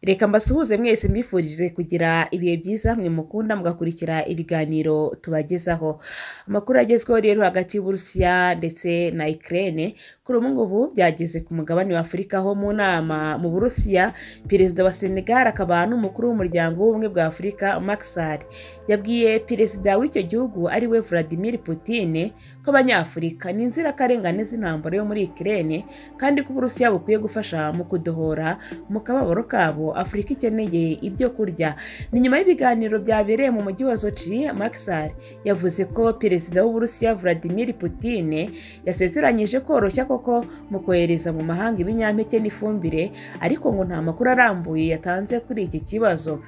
Reka mbasuhuze mwese mbifurije kugira ibihe byiza mwe mukunda mugakurikira ibiganiro tubagezaho. Amakuru agezweho rero hagati y'Uburusiya ndetse na Ukraine kuri ubu ngubu byageze ku mugabane wa Afurika ho mu nama mu Burusiya. Perezida wa Senegal akaba n'umukuru w'umuryango w'ubumwe bwa Afurika Macky Sall yabwiye perezida w'icyo gihugu ari we Vladimir Putin ko abanyafurika ni inzirakarengane z'intambara yo muri Ukraine kandi ko Uburusiya bukwiye gufasha mu kudohora mu kababaro kabo Afurika ikeneye ibyo kurya. Ni nyuma y'ibiganiro byabereye mu mujyi wa Sochi, Macky Sall yavuze ko perezida w'Uburusiya Vladimir Putin yasezeranyije koroshya koko mu kohereza mu mahanga ibinyampeke n'ifumbire, ariko ngo nta makuru arambuye yatanze kuri iki kibazo.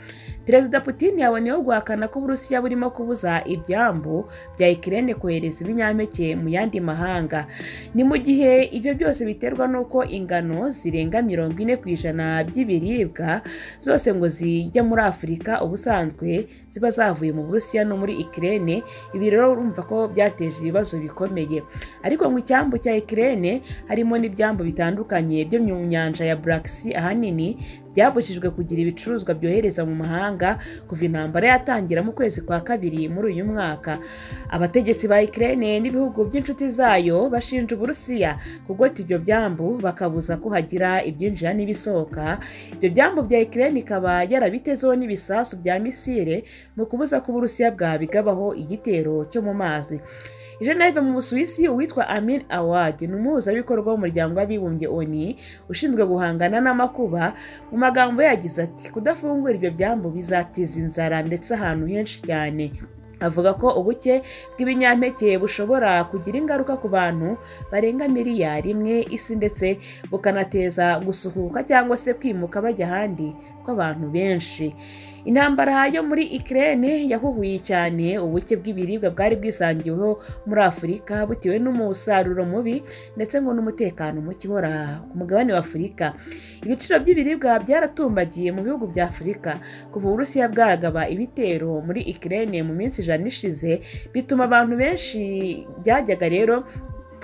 Perezida Putin yaboneyeho guhakana ko Uburusiya burimo kubuza ibyambu bya Ukraine kohereza ibinyampeke mu yandi mahanga. Ni mu gihe ibyo byose biterwa n'uko ingano zirenga 40% by'ibiribwa zose ngo zijya muri Afurika ubusanzwe ziba zavuye mu Burusiya no muri Ukraine. Ibi rero urumva ko byateje ibibazo bikomeye, ariko ngo icyambu cya Ukraine harimo n'ibyambu bitandukanye byo mu nyanja ya Black Sea ahanini byabujijwe kugira ibicuruzwa byohereza mu mahanga kuva intambara yatangira mu kwezi kwa kabiri muri uyu mwaka. Abategetsi ba Ukraine n'ibihugu by'inshuti zayo bashinja Uburusiya kugota ibyo byambu bakabuza ko hagira ibyinjira n'ibisohoka. Ibyo byambu bya Ukraine ikaba yarabitezeho n'ibisasu bya misile mu kubuza ko Uburusiya bwabigabaho igitero cyo mu mazi. I Geneve mu Busuwisi, uwitwa Amin Awad ni umuhuzabikorwa w'umuryango w'abibumbye ONU ushinzwe guhangana n'amakuba. Mu magambo yagize ati kudafungura ibyo byambu bizatiza inzara ndetse ahantu henshi cyane. Avuga ko ubuke bw'ibinyampeke bushobora kugira ingaruka ku bantu barenga 1 miliyari isi ndetse bukanateza gusuhuka cyangwa se kwimuka bajya ahandi kw'abantu benshi. Intambara yo muri Ukraine yahuhuye cyane ubuke bw'ibiribwa bwari bwisangiweho muri Afurika bitewe n'umusaruro mubi ndetse ngo n'umutekano muke uhora ku mugabane wa Afurika. Ibiciro by'ibiribwa byaratumbagiye mu bihugu bya Afurika kuva Uburusiya bwagaba ibitero muri Ukraine mu minsi ishize, bituma abantu benshi byajyaga rero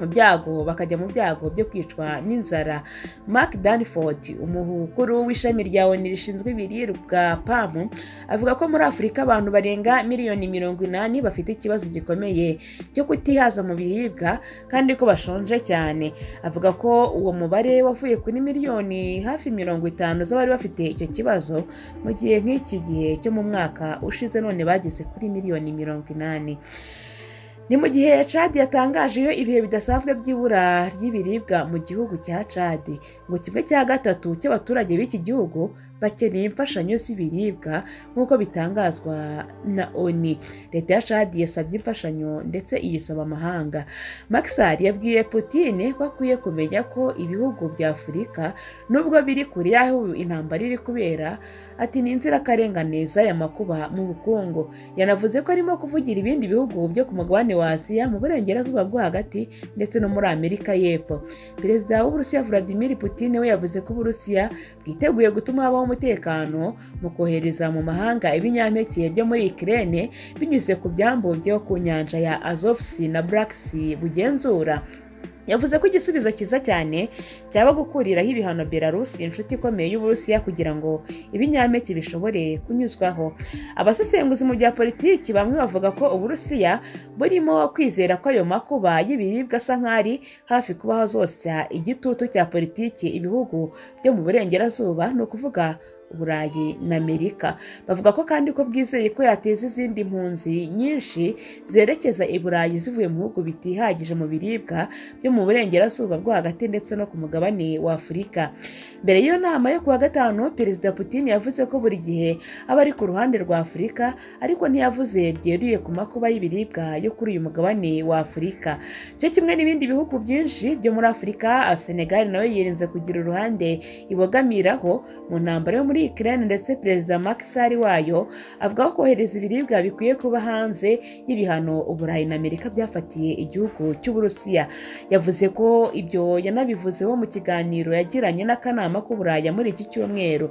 mu byago bakajya mu byago byo kwicwa n'inzara. Mark Danford, umukuru w'ishami rya ONU rishinzwe ibiribwa PAM, avuga ko muri Afurika abantu barenga 80 bafite ikibazo gikomeye cyo kutihaza mu biribwa kandi ko bashonje cyane. Avuga ko uwo mubare wavuye kuri miliyoni hafi 50 z'abari bafite icyo kibazo mu gihe nk'iki gihe cyo mu mwaka ushize, none bageze kuri miliyoni 80. Ni mu gihe Chad yatangaje ibihe bidasanzwe by'ibura ry'ibiribwa mu gihugu cya Chad, ngo 1/3 cy'abaturage b'iki gihugu bakeneye imfashanyo z'ibiribwa nk'uko bitangazwa na ONU. Leta ya Chad yasabye imfashanyo ndetse iyisaba amahanga. Macky Sall yabwiye Putin ko akwiye kumenya ko ibihugu bya Afurika nubwo biri kure y'aho intambara iri kubera, ati ni inzirakarengane z'aya makuba mu bukungu. Yanavuze ko arimo kuvugira ibindi bihugu byo ku mugabane wa Aziya, mu burengerazuba bwo hagati ndetse no muri Amerika y'Epfo. Perezida w'Uburusiya Vladimir Putin we yavuze ko Uburusiya bwiteguye gutuma habaho umutekano mu kohereza mu mahanga ibinyampeke byo muri Ukraine binyuze ku byambu byo ku nyanja ya Azov Sea na Black Sea bugenzura. Yavuze ko igisubizo cyiza cyane cyaba gukuriraho ibihano Belarus, inshuti ikomeye y'Uburusiya, kugira ngo ibinyampeke bishobore kunyuzwaho. Abasesenguzi mu bya politiki bamwe bavuga ko Uburusiya burimo kwizera ko ayo makuba y'ibiribwa asa nk'ari hafi kubaho zose igitutu cya politiki ibihugu byo mu burengerazuba, ni ukuvuga Uburayi na Amerika. Bavuga ko kandi ko bwizeye ko yateza izindi mpunzi nyinshi zerekeza i Burayi zivuye mu bihugu bitihagije mu biribwa byo mu burengerazuba bwo hagati ndetse no ku mugabane wa Afurika. Mbere y'iyo nama yo kuwa gatanu, Perezida Putin yavuze ko buri gihe aba ari ku ruhande rwa Afurika, ariko ntiyavuze byeruye ku makuba y'ibiribwa yo kuri uyu mugabane wa Afurika. Cyo kimwe n'ibindi bihugu byinshi byo muri Afurika, Senegal nawe yirinze kugira uruhande ibogamiraho mu ntambara yo muri Ukraine, ndetse Perezida Macky Sall wayo avuga ko kohereza ibiribwa bikwiye kuba hanze y'ibihano Uburayi na Amerika byafatiye igihugu cy'Uburusiya. Yavuze ko ibyo yanabivuzeho mu kiganiro yagiranye n'akanama k'Uburaya muri iki cyumweru.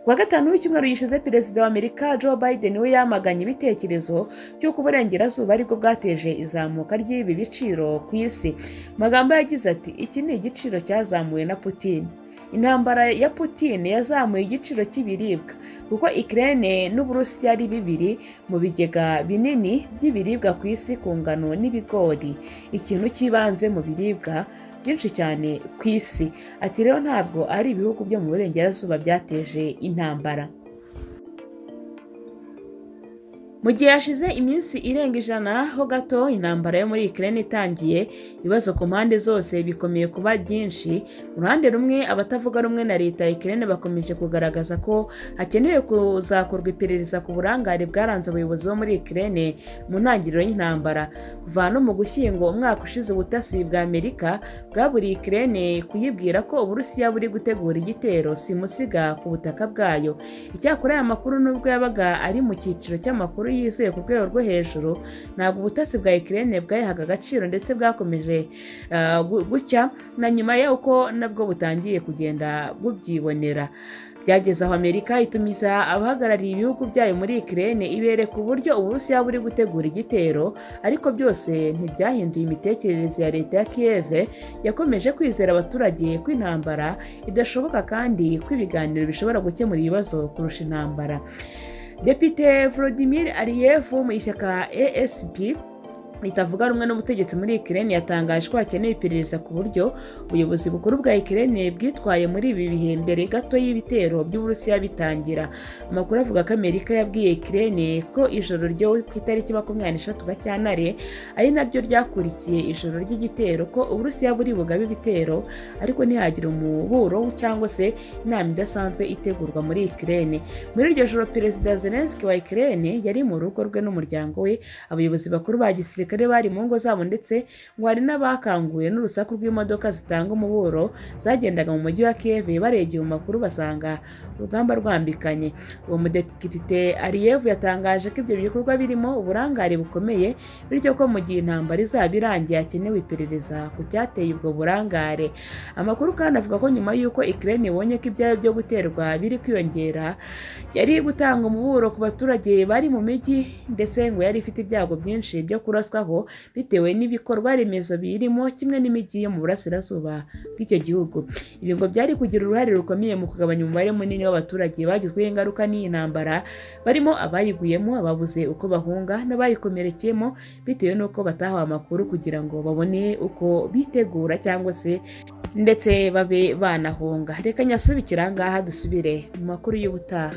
Kuwa gatanu w'icyumweru gishize, Perezida wa Amerika Joe Biden we yamaganye ibitekerezo by'uko uburengerazuba aribwo bwateje izamuka ry'ibi biciro ku isi. Magambo yagize ati iki ni igiciro cyazamuwe na Putin. intambara ya Putin yazamuye igiciro cy'ibiribwa kuko Ukraine n'Uburusiya ari bibiri mu bigega binini by'ibiribwa ku isi ku ngano n'ibigori, ikintu cy'ibanze mu biribwa byinshi cyane ku isi. Ati rero ntabwo ari ibihugu byo mu burengerazuba byateje intambara. Mu gihe hashize iminsi irenga 100 ho gato intambara yo muri Ukraine itangiye, ibibazo ku mpande zose bikomeye kuba byinshi. Mu ruhande rumwe abatavuga rumwe na leta ya Ukraine bakomeje kugaragaza ko hakenewe kuzakorwa iperereza ku burangare bwaranze abayobozi bo muri Ukraine mu ntangiriro y'intambara. Kuva no mu Gushyingo umwaka ushize ubutasi bwa Amerika bwaburiye Ukraine kuyibwira ko Uburusiya buri gutegura igitero simusiga ku butaka bwayo. Icyakora aya makuru nubwo yabaga ari mu cyiciro cy'amakuru yizeye ku rwego rwo hejuru, ntabwo ubutasi bwa Ukraine bwayihaga agaciro ndetse bwakomeje gutya na nyuma y'uko nabwo butangiye kugenda bubyibonera. Byageze aho Amerika itumiza abahagarariye ibihugu byayo muri Ukraine ibereka uburyo Uburusiya buri gutegura igitero, ariko byose ntibyahinduye imitekerereze ya leta ya Kiev yakomeje kwizera abaturage ko intambara idashoboka kandi ko ibiganiro bishobora gukemura ibibazo kurusha intambara. Depite Volodymyr Aliyev mu ishyaka ASP itavuga rumwe n'ubutegetsi muri Ukraine yatangaje ko hakenewe iperereza ku buryo ubuyobozi bukuru bwa Ukraine bwitwaye muri ibi bihe mbere gato y'ibitero by'Uburusiya bitangira. Amakuru avuga ko Amerika yabwiye Ukraine ko ijoro ryo ku itariki 23 Gashyantare ari naryo ryakurikiye ijoro ry'igitero ko Uburusiya buri bugabe ibitero, ariko ntihagire umuburo cyangwa se inama idasanzwe itegurwa muri Ukraine. Muri iryo joro Perezida Zelensky wa Ukraine yari mu rugo rwe n'umuryango we. Abayobozi bakuru ba gisirikare bari mu ngo zabo ndetse ngo hari n'abakanguye n'urusaku rw'imodoka zitanga umuburo zagendaga mu mujyi wa Kiev barebye mu makuru basanga urugamba rwambikanye. Uwo mudepite Aliyev yatangaje ko ibyo bikorwa birimo uburangare bukomeye, bityo ko mu gihe intambara izaba irangiye hakenewe iperereza ku cyateye ubwo burangare. Amakuru kandi avuga ko nyuma y'uko Ukraine ibonye ko ibyayo byo guterwa biri kwiyongera, yari gutanga umuburo ku baturage bari mu mijyi ndetse ngo yari ifite ibyago byinshi byo kuraswa bitewe n'ibikorwa remezo birimo kimwe n'imijyi yo mu burasirazuba bw'icyo gihugu. Ibi ngo byari kugira uruhare rukomeye mu kugabanya umubare munini w'abaturage bagizweho ingaruka n'iyi ntambara, barimo abayiguyemo, ababuze uko bahunga n'abayikomerekeyemo bitewe n'uko batahawe amakuru kugira ngo babone uko bitegura cyangwa se ndetse babe banahunga. Reka nyasubikira ngaha dusubire mu makuru y'ubutaha.